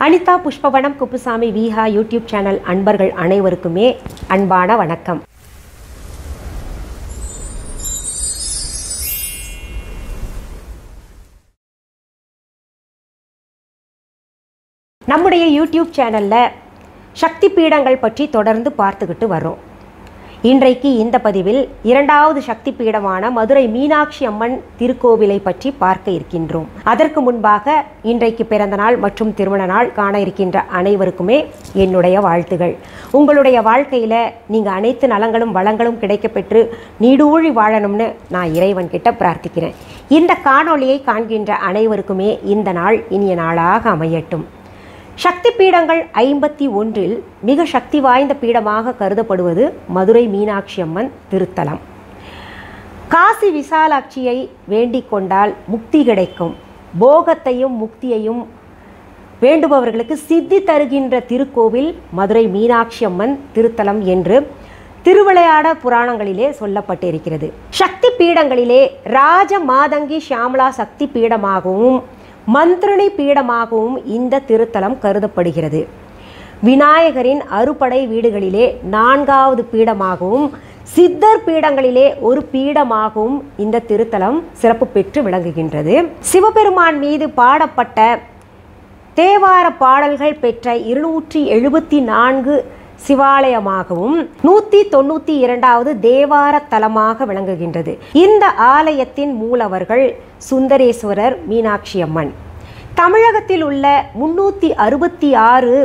Anitha Pushpavanam Kuppusamy Viha YouTube channel அன்பர்கள் அனைவருக்குமே அன்பான வணக்கம். நம்முடைய யூடியூப் சேனலில் சக்தி பீடங்கள் பற்றி தொடர்ந்து பார்த்துக்கிட்டு வரோம். இன்றைக்கு இந்த பதிவில் இரண்டாவது சக்தி பீடமான மதுரை மீனாட்சி அம்மன் திருக்கோவிலை பற்றி பார்க்க இருக்கின்றோம். அதற்கு முன்பாக இன்றைக்கு பிறந்த நாள் மற்றும் திருமண நாள் காண இருக்கின்ற அனைவருக்குமே என்னுடைய வாழ்த்துகள். உங்களுடைய வாழ்க்கையில் நீங்கள் அனைத்து நலங்களும் வளங்களும் கிடைக்கப்பெற்று நீடூழி வாழணும்னு நான் இறைவன் கிட்ட பிரார்த்திக்கிறேன். இந்த காணொளியை காண்கின்ற அனைவருக்குமே இந்த நாள் இனிய நாளாக அமையட்டும். சக்தி பீடங்கள் 51 மிக சக்தி வாய்ந்த பீடமாக கருதப்படுவது மதுரை மீனாட்சி அம்மன் திருத்தலம். காசி விசாலாட்சியை வேண்டிக் கொண்டால் முக்தி கிடைக்கும், போகத்தையும் முக்தியையும் வேண்டுபவர்களுக்கு சித்தி தருகின்ற திருக்கோவில் மதுரை மீனாட்சி அம்மன் திருத்தலம் என்று திருவிளையாட புராணங்களிலே சொல்லப்பட்டிருக்கிறது. சக்தி பீடங்களிலே ராஜ மாதங்கி ஷியாமலா சக்தி பீடமாகவும் மந்திரணி பீடமாகவும் இந்த திருத்தலம் கருதப்படுகிறது. விநாயகரின் அறுபடை வீடுகளிலே 4வது பீடமாகவும் சித்தர் பீடங்களிலே ஒரு பீடமாகவும் இந்த திருத்தலம் சிறப்பு பெற்று விளங்குகின்றது. சிவபெருமான் மீது பாடப்பட்ட தேவார பாடல்கள் பெற்ற 274 சிவாலயமாகவும் 192வது தேவார தலமாக விளங்குகின்றது. இந்த ஆலயத்தின் மூலவர்கள் சுந்தரேஸ்வரர் மீனாட்சி அம்மன். தமிழகத்தில் உள்ள 366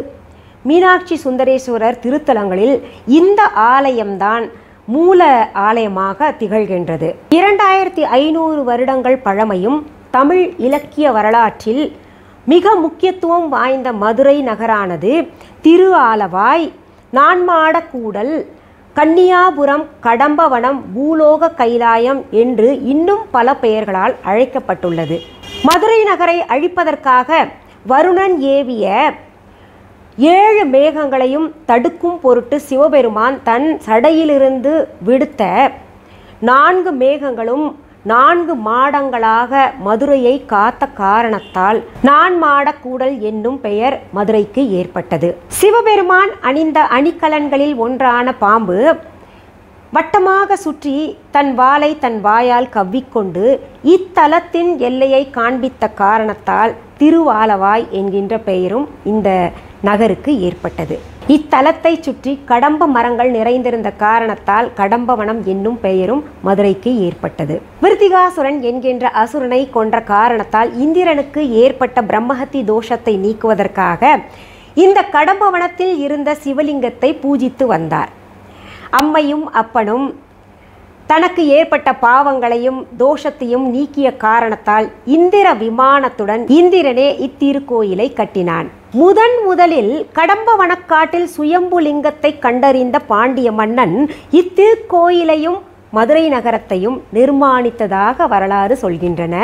மீனாட்சி சுந்தரேஸ்வரர் திருத்தலங்களில் இந்த ஆலயம்தான் மூல ஆலயமாக திகழ்கின்றது. 2500 வருடங்கள் பழமையும் தமிழ் இலக்கிய வரலாற்றில் மிக முக்கியத்துவம் வாய்ந்த மதுரை நகரானது திரு ஆலவாய், நான்மாடக்கூடல், கன்னியாபுரம், கடம்பவனம், பூலோக கைலாயம் என்று இன்னும் பல பெயர்களால் அழைக்கப்பட்டுள்ளது. மதுரை நகரை அழிப்பதற்காக வருணன் ஏவிய 7 மேகங்களையும் தடுக்கும் பொருட்டு சிவபெருமான் தன் சடையிலிருந்து விடுத்த 4 மேகங்களும் 4 மாடங்களாக மதுரையை காத்த காரணத்தால் நான்மாடக்கூடல் என்னும் பெயர் மதுரைக்கு ஏற்பட்டது. சிவபெருமான் அணிந்த அணிகலன்களில் ஒன்றான பாம்பு வட்டமாக சுற்றி தன் வாளை தன் வாயால் கவ்விக்கொண்டு இத்தலத்தின் எல்லையை காண்பித்த காரணத்தால் திருவாலவாய் என்கின்ற பெயரும் இந்த நகருக்கு ஏற்பட்டது. இத்தலத்தை சுற்றி கடம்ப மரங்கள் நிறைந்திருந்த காரணத்தால் கடம்பவனம் என்னும் பெயரும் மதுரைக்கு ஏற்பட்டது. விருத்திகாசுரன் என்கின்ற அசுரனை கொன்ற காரணத்தால் இந்திரனுக்கு ஏற்பட்ட பிரம்மஹத்தி தோஷத்தை நீக்குவதற்காக இந்த கடம்பவனத்தில் இருந்த சிவலிங்கத்தை பூஜித்து வந்தார். அம்மையும் அப்பனும் தனக்கு ஏற்பட்ட பாவங்களையும் தோஷத்தையும் நீக்கிய காரணத்தால் இந்திர விமானத்துடன் இந்திரனே இத்திருக்கோயிலை கட்டினான். முதலில் கடம்பவனக்காட்டில் சுயம்புலிங்கத்தை கண்டறிந்த பாண்டிய மன்னன் இத்திருக்கோயிலையும் மதுரை நகரத்தையும் நிர்மாணித்ததாக வரலாறு சொல்கின்றன.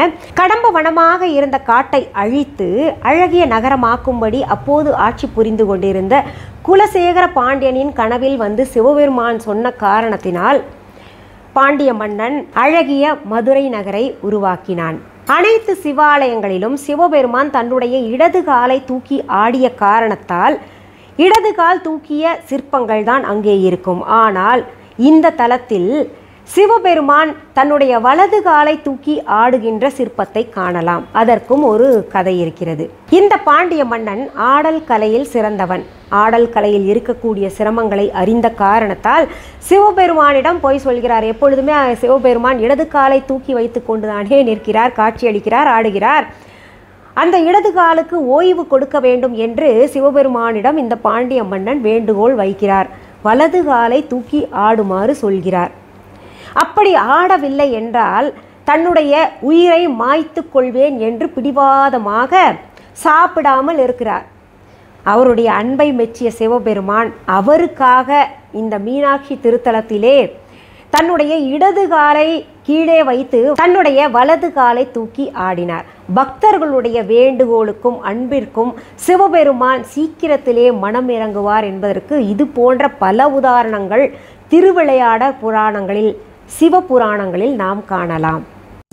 கடம்பவனமாக இருந்த காட்டை அழித்து அழகிய நகரமாக்கும்படி அப்போது ஆட்சி புரிந்து கொண்டிருந்த குலசேகர பாண்டியனின் கனவில் வந்து சிவபெருமான் சொன்ன காரணத்தினால் பாண்டிய மன்னன் அழகிய மதுரை நகரை உருவாக்கினான். அனைத்து சிவாலயங்களிலும் சிவபெருமான் தன்னுடைய இடது காலை தூக்கி ஆடிய காரணத்தால் இடது கால் தூக்கிய சிற்பங்கள் தான் அங்கே இருக்கும். ஆனால் இந்த தலத்தில் சிவபெருமான் தன்னுடைய வலது காலை தூக்கி ஆடுகின்ற சிற்பத்தை காணலாம். அதற்கும் ஒரு கதை இருக்கிறது. இந்த பாண்டிய மன்னன் ஆடல் கலையில் சிறந்தவன். ஆடல் கலையில் இருக்கக்கூடிய சிரமங்களை அறிந்த காரணத்தால் சிவபெருமானிடம் போய் சொல்கிறார். எப்பொழுதுமே சிவபெருமான் இடது காலை தூக்கி வைத்து கொண்டுதானே நிற்கிறார், காட்சியளிக்கிறார், ஆடுகிறார். அந்த இடது காலுக்கு ஓய்வு கொடுக்க வேண்டும் என்று சிவபெருமானிடம் இந்த பாண்டிய மன்னன் வேண்டுகோள் வைக்கிறார். வலது காலை தூக்கி ஆடுமாறு சொல்கிறார். அப்படி ஆடவில்லை என்றால் தன்னுடைய உயிரை மாய்த்து கொள்வேன் என்று பிடிவாதமாக சாப்பிடாமல் இருக்கிறார். அவருடைய அன்பை மெச்சிய சிவபெருமான் அவருக்காக இந்த மீனாட்சி திருத்தலத்திலே தன்னுடைய இடது காலை கீழே வைத்து தன்னுடைய வலது காலை தூக்கி ஆடினார். பக்தர்களுடைய வேண்டுகோளுக்கும் அன்பிற்கும் சிவபெருமான் சீக்கிரத்திலே மனம் இறங்குவார் என்பதற்கு இது போன்ற பல உதாரணங்கள் திருவிளையாட புராணங்களில் சிவபுராணங்களில் நாம் காணலாம்.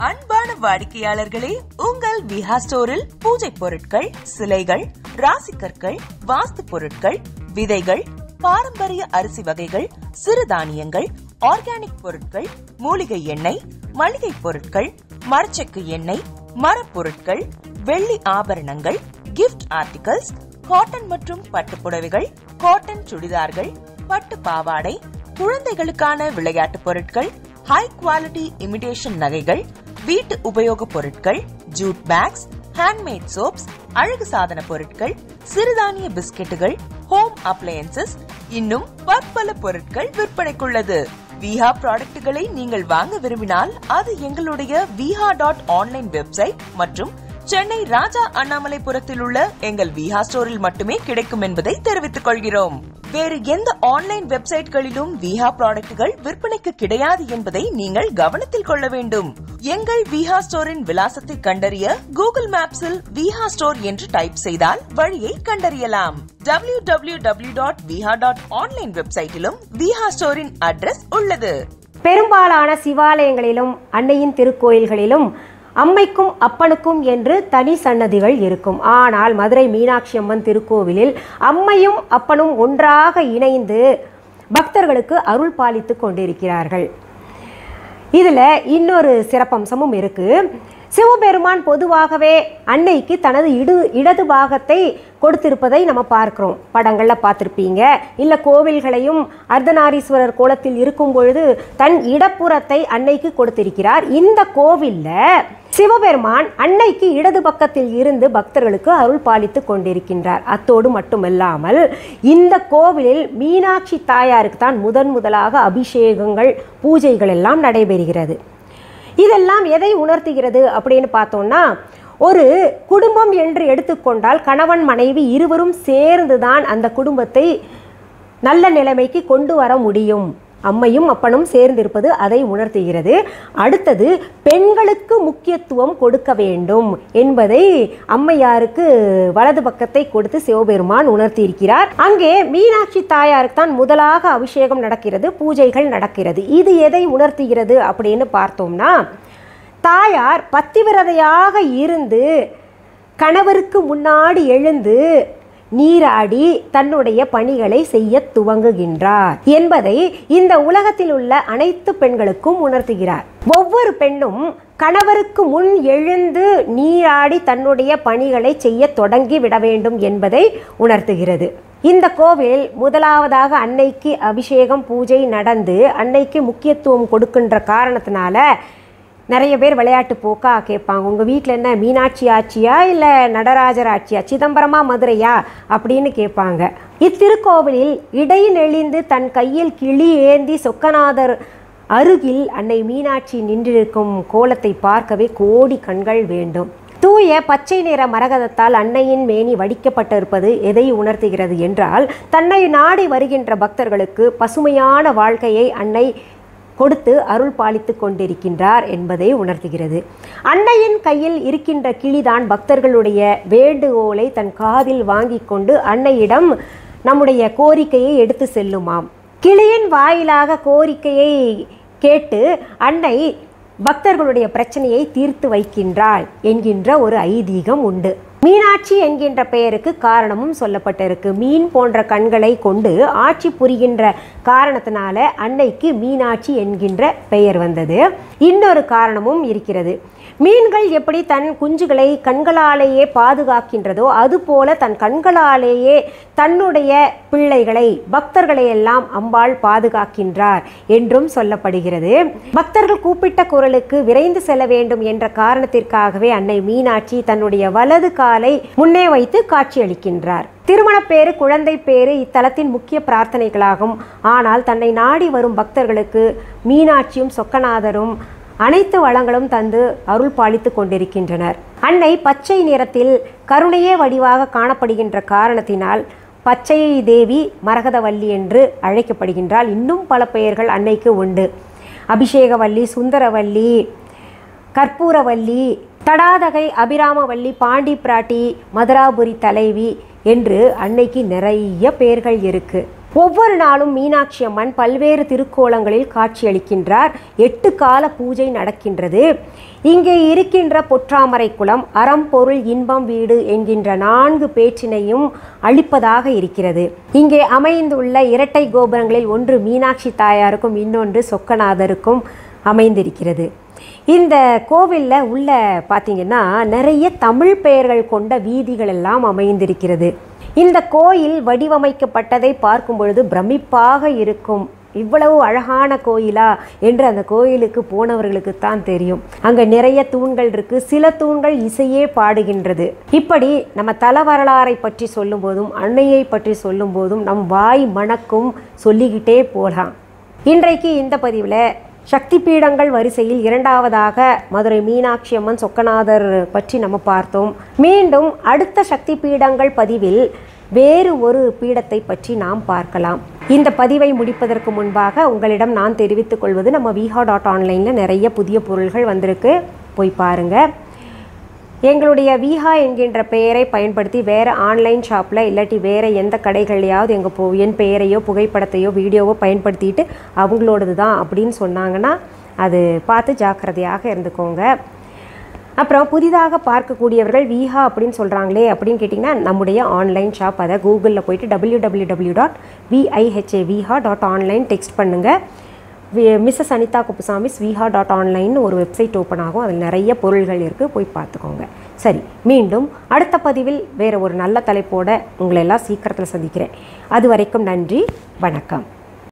அன்பான வாடிக்கையாளர்களே, உங்கள் விஹா ஸ்டோரில் பூஜை பொருட்கள், சிலைகள், ராசிக்கற்கள், வாஸ்து பொருட்கள், விதைகள், பாரம்பரிய அரிசி வகைகள், சிறுதானியங்கள், ஆர்கானிக் பொருட்கள், மூலிகை எண்ணெய், மளிகை பொருட்கள், மரச்செக்கு எண்ணெய், மரப்பொருட்கள், வெள்ளி ஆபரணங்கள், கிஃப்ட் ஆர்டிகல்ஸ், காட்டன் மற்றும் பட்டு புடவைகள், காட்டன் சுடிதார்கள், பட்டு பாவாடை, குழந்தைகளுக்கான விளையாட்டு பொருட்கள், ஹை குவாலிட்டி இமிடேஷன் நகைகள், வீட்டு உபயோக பொருட்கள், ஜூட் பேக்ஸ், ஹேண்ட்மேட் சோப்ஸ், அழகு சாதன பொருட்கள், சிறுதானிய பிஸ்கெட்டுகள், ஹோம் அப்ளையன்சஸ், இன்னும் பற்பல பொருட்கள் விற்பனைக்குள்ளது. விஹா ப்ராடக்ட்களை நீங்கள் வாங்க விரும்பினால் அது எங்களுடைய viha.online வெப்சைட் மற்றும் சென்னை ராஜா அண்ணாமலைபுரத்தில் உள்ள எங்கள் விஹா ஸ்டோரில் மட்டுமே கிடைக்கும் என்பதை தெரிவித்துக் கொள்கிறோம். வேறு எந்த ஆன்லைன் வெப்சைட்களிலும் விஹா ப்ராடக்ட்கள் விற்பனைக்கு கிடையாது என்பதை நீங்கள் கவனத்தில் கொள்ள வேண்டும். எங்கள் விஹா ஸ்டோரின் விலாசத்தை கண்டறிய கூகுள் மேப்ஸில் விஹா ஸ்டோர் என்று டைப் செய்தால் வழியை கண்டறியலாம். www.viha.online வெப்சைட்டிலும் விஹா ஸ்டோரின் அட்ரஸ் உள்ளது. பெரும்பாலான சிவாலயங்களிலும் அன்னையின் திருக்கோயில்களிலும் அம்மைக்கும் அப்பனுக்கும் என்று தனி சன்னதிகள் இருக்கும். ஆனால் மதுரை மீனாட்சி அம்மன் திருக்கோவிலில் அம்மையும் அப்பனும் ஒன்றாக இணைந்து பக்தர்களுக்கு அருள் பாலித்து கொண்டிருக்கிறார்கள். இதில் இன்னொரு சிறப்பம்சமும் இருக்கு. சிவபெருமான் பொதுவாகவே அன்னைக்கு தனது இடது பாகத்தை கொடுத்திருப்பதை நம்ம பார்க்கிறோம். படங்களில் பார்த்துருப்பீங்க. இல்லை கோவில்களையும் அர்த்தநாரீஸ்வரர் கோலத்தில் இருக்கும் பொழுது தன் இடப்புறத்தை அன்னைக்கு கொடுத்திருக்கிறார். இந்த கோவிலில் சிவபெருமான் அன்னைக்கு இடது பக்கத்தில் இருந்து பக்தர்களுக்கு அருள் பாலித்து கொண்டிருக்கின்றார். அத்தோடு மட்டுமல்லாமல் இந்த கோவிலில் மீனாட்சி தாயாருக்கு தான் முதலாக அபிஷேகங்கள், பூஜைகள் எல்லாம் நடைபெறுகிறது. இதெல்லாம் எதை உணர்த்துகிறது அப்படின்னு பார்த்தோம்னா, ஒரு குடும்பம் என்று எடுத்துக்கொண்டால் கணவன் மனைவி இருவரும் சேர்ந்துதான் அந்த குடும்பத்தை நல்ல நிலைமைக்கு கொண்டு வர முடியும். அம்மையும் அப்பனும் சேர்ந்திருப்பது அதை உணர்த்துகிறது. அடுத்தது, பெண்களுக்கு முக்கியத்துவம் கொடுக்க வேண்டும் என்பதை அம்மையாருக்கு வலது பக்கத்தை கொடுத்து சிவபெருமான் உணர்த்தியிருக்கிறார். அங்கே மீனாட்சி தாயாருக்கு தான் முதலாக அபிஷேகம் நடக்கிறது, பூஜைகள் நடக்கிறது. இது எதை உணர்த்துகிறது அப்படின்னு பார்த்தோம்னா, தாயார் பத்திவிரதையாக இருந்து கணவருக்கு முன்னாடி எழுந்து நீராடி தன்னுடைய பணிகளை செய்ய துவங்குகின்றார் என்பதை இந்த உலகத்தில் உள்ள அனைத்து பெண்களுக்கும் உணர்த்துகிறார். ஒவ்வொரு பெண்ணும் கணவருக்கு முன் எழுந்து நீராடி தன்னுடைய பணிகளை செய்ய தொடங்கி விட வேண்டும் என்பதை உணர்த்துகிறது. இந்த கோவில் முதலாவதாக அன்னைக்கு அபிஷேகம் பூஜை நடந்து அன்னைக்கு முக்கியத்துவம் கொடுக்கின்ற காரணத்தினால நிறைய பேர் விளையாட்டு போக்கா கேட்பாங்க, உங்கள் வீட்டில் என்ன மீனாட்சி ஆட்சியா இல்லை நடராஜர் ஆட்சியா, சிதம்பரமா மதுரையா அப்படின்னு கேட்பாங்க. இத்திருக்கோவிலில் இடையினெளிந்து தன் கையில் கிளி ஏந்தி சொக்கநாதர் அருகில் அன்னை மீனாட்சி நின்றிருக்கும் கோலத்தை பார்க்கவே கோடி கண்கள் வேண்டும். தூய பச்சை நிற மரகதத்தால் அன்னையின் மேனி வடிக்கப்பட்டிருப்பது எதை உணர்த்துகிறது என்றால், தன்னை நாடி வருகின்ற பக்தர்களுக்கு பசுமையான வாழ்க்கையை அன்னை கொடுத்து அருள் பாலித்து கொண்டிருக்கின்றார் என்பதை உணர்த்துகிறது. அன்னையின் கையில் இருக்கின்ற கிளிதான் பக்தர்களுடைய வேண்டுகோளை தன் காதில் வாங்கி கொண்டு அன்னையிடம் நம்முடைய கோரிக்கையை எடுத்து செல்லுமாம். கிளியின் வாயிலாக கோரிக்கையை கேட்டு அன்னை பக்தர்களுடைய பிரச்சனையை தீர்த்து வைக்கின்றாள் என்கின்ற ஒரு ஐதீகம் உண்டு. மீனாட்சி என்கின்ற பெயருக்கு காரணமும் சொல்லப்பட்டிருக்கு. மீன் போன்ற கண்களை கொண்டு ஆட்சி புரிகின்ற காரணத்தினால அன்னைக்கு மீனாட்சி என்கின்ற பெயர் வந்தது. இன்னொரு காரணமும் இருக்கிறது. மீன்கள் எப்படி தன் குஞ்சுகளை கண்களாலேயே பாதுகாக்கின்றதோ அதுபோல தன் கண்களாலேயே தன்னுடைய பிள்ளைகளை, பக்தர்களை எல்லாம் அம்பாள் பாதுகாக்கின்றார் என்றும் சொல்லப்படுகிறது. பக்தர்கள் கூப்பிட்ட குரலுக்கு விரைந்து செல்ல வேண்டும் என்ற காரணத்திற்காகவே அன்னை மீனாட்சி தன்னுடைய வலது காலை முன்னே வைத்து காட்சியளிக்கின்றார். திருமணப்பேறு, குழந்தை பேறு இத்தலத்தின் முக்கிய பிரார்த்தனைகளாகும். ஆனால் தன்னை நாடி வரும் பக்தர்களுக்கு மீனாட்சியும் சொக்கநாதரும் அனைத்து வளங்களும் தந்து அருள் பாலித்து கொண்டிருக்கின்றனர். அன்னை பச்சை நிறத்தில் கருணையே வடிவாக காணப்படுகின்ற காரணத்தினால் பச்சை தேவி மரகதவல்லி என்று அழைக்கப்படுகின்றாள். இன்னும் பல பெயர்கள் அன்னைக்கு உண்டு. அபிஷேகவல்லி, சுந்தரவல்லி, கற்பூரவல்லி, தடாதகை, அபிராமவல்லி, பாண்டி பிராட்டி, மதுராபுரி தலைவி என்று அன்னைக்கு நிறைய பெயர்கள் இருக்கு. ஒவ்வொரு நாளும் மீனாட்சி அம்மன் பல்வேறு திருக்கோலங்களில் காட்சியளிக்கின்றார். 8 கால பூஜை நடக்கின்றது. இங்கே இருக்கின்ற பொற்றாமரை குளம் அறம் பொருள் இன்பம் வீடு என்கின்ற 4 பேற்றினையும் அளிப்பதாக இருக்கிறது. இங்கே அமைந்துள்ள இரட்டை கோபுரங்களில் ஒன்று மீனாட்சி தாயாருக்கும் இன்னொன்று சொக்கநாதருக்கும் அமைந்திருக்கிறது. இந்த கோவிலில் உள்ள பார்த்திங்கன்னா நிறைய தமிழ் பெயர்கள் கொண்ட வீதிகள் எல்லாம் அமைந்திருக்கிறது. இந்த கோயில் வடிவமைக்கப்பட்டதை பார்க்கும் பொழுது பிரமிப்பாக இருக்கும். இவ்வளவு அழகான கோயிலா என்று அந்த கோயிலுக்கு போனவர்களுக்கு தான் தெரியும். அங்கே நிறைய தூண்கள் இருக்கு. சில தூண்கள் இசையே பாடுகின்றது. இப்படி நம்ம தல வரலாறை பற்றி சொல்லும் போதும் அன்னையை பற்றி சொல்லும் போதும் நம் வாய் மணக்கும், சொல்லிக்கிட்டே போகலாம். இன்றைக்கு இந்த பதிவில் சக்தி பீடங்கள் வரிசையில் 2வதாக மதுரை மீனாட்சி அம்மன் சொக்கநாதர் பற்றி நம்ம பார்த்தோம். மீண்டும் அடுத்த சக்தி பீடங்கள் பதிவில் வேறு ஒரு பீடத்தை பற்றி நாம் பார்க்கலாம். இந்த பதிவை முடிப்பதற்கு முன்பாக உங்களிடம் நான் தெரிவித்துக் கொள்வது, நம்ம viha.online நிறைய புதிய பொருள்கள் வந்திருக்கு, போய் பாருங்கள். எங்களுடைய விஹா என்கின்ற பெயரை பயன்படுத்தி வேறு ஆன்லைன் ஷாப்பில் இல்லாட்டி வேறு எந்த கடைகள்லையாவது என் பெயரையோ புகைப்படத்தையோ வீடியோவோ பயன்படுத்திட்டு அவங்களோடது தான் அப்படின்னு சொன்னாங்கன்னா அது பார்த்து ஜாக்கிரதையாக இருந்துக்கோங்க. அப்புறம் புதிதாக பார்க்கக்கூடியவர்கள் விஹா அப்படின்னு சொல்கிறாங்களே அப்படின்னு கேட்டிங்கன்னா நம்முடைய ஆன்லைன் ஷாப், அதை கூகுளில் போய்ட்டு www.viha.online டெக்ஸ்ட் பண்ணுங்கள். மிஸ்ஸஸ் அனிதா குப்புசாமி viha.online ஒரு வெப்சைட் ஓப்பன் ஆகும். அதில் நிறைய பொருள்கள் இருக்குது, போய் பார்த்துக்கோங்க. சரி, மீண்டும் அடுத்த பதிவில் வேறு ஒரு நல்ல தலைப்போடு உங்களை எல்லாம் சீக்கிரத்தில் சந்திக்கிறேன். அது வரைக்கும் நன்றி, வணக்கம்.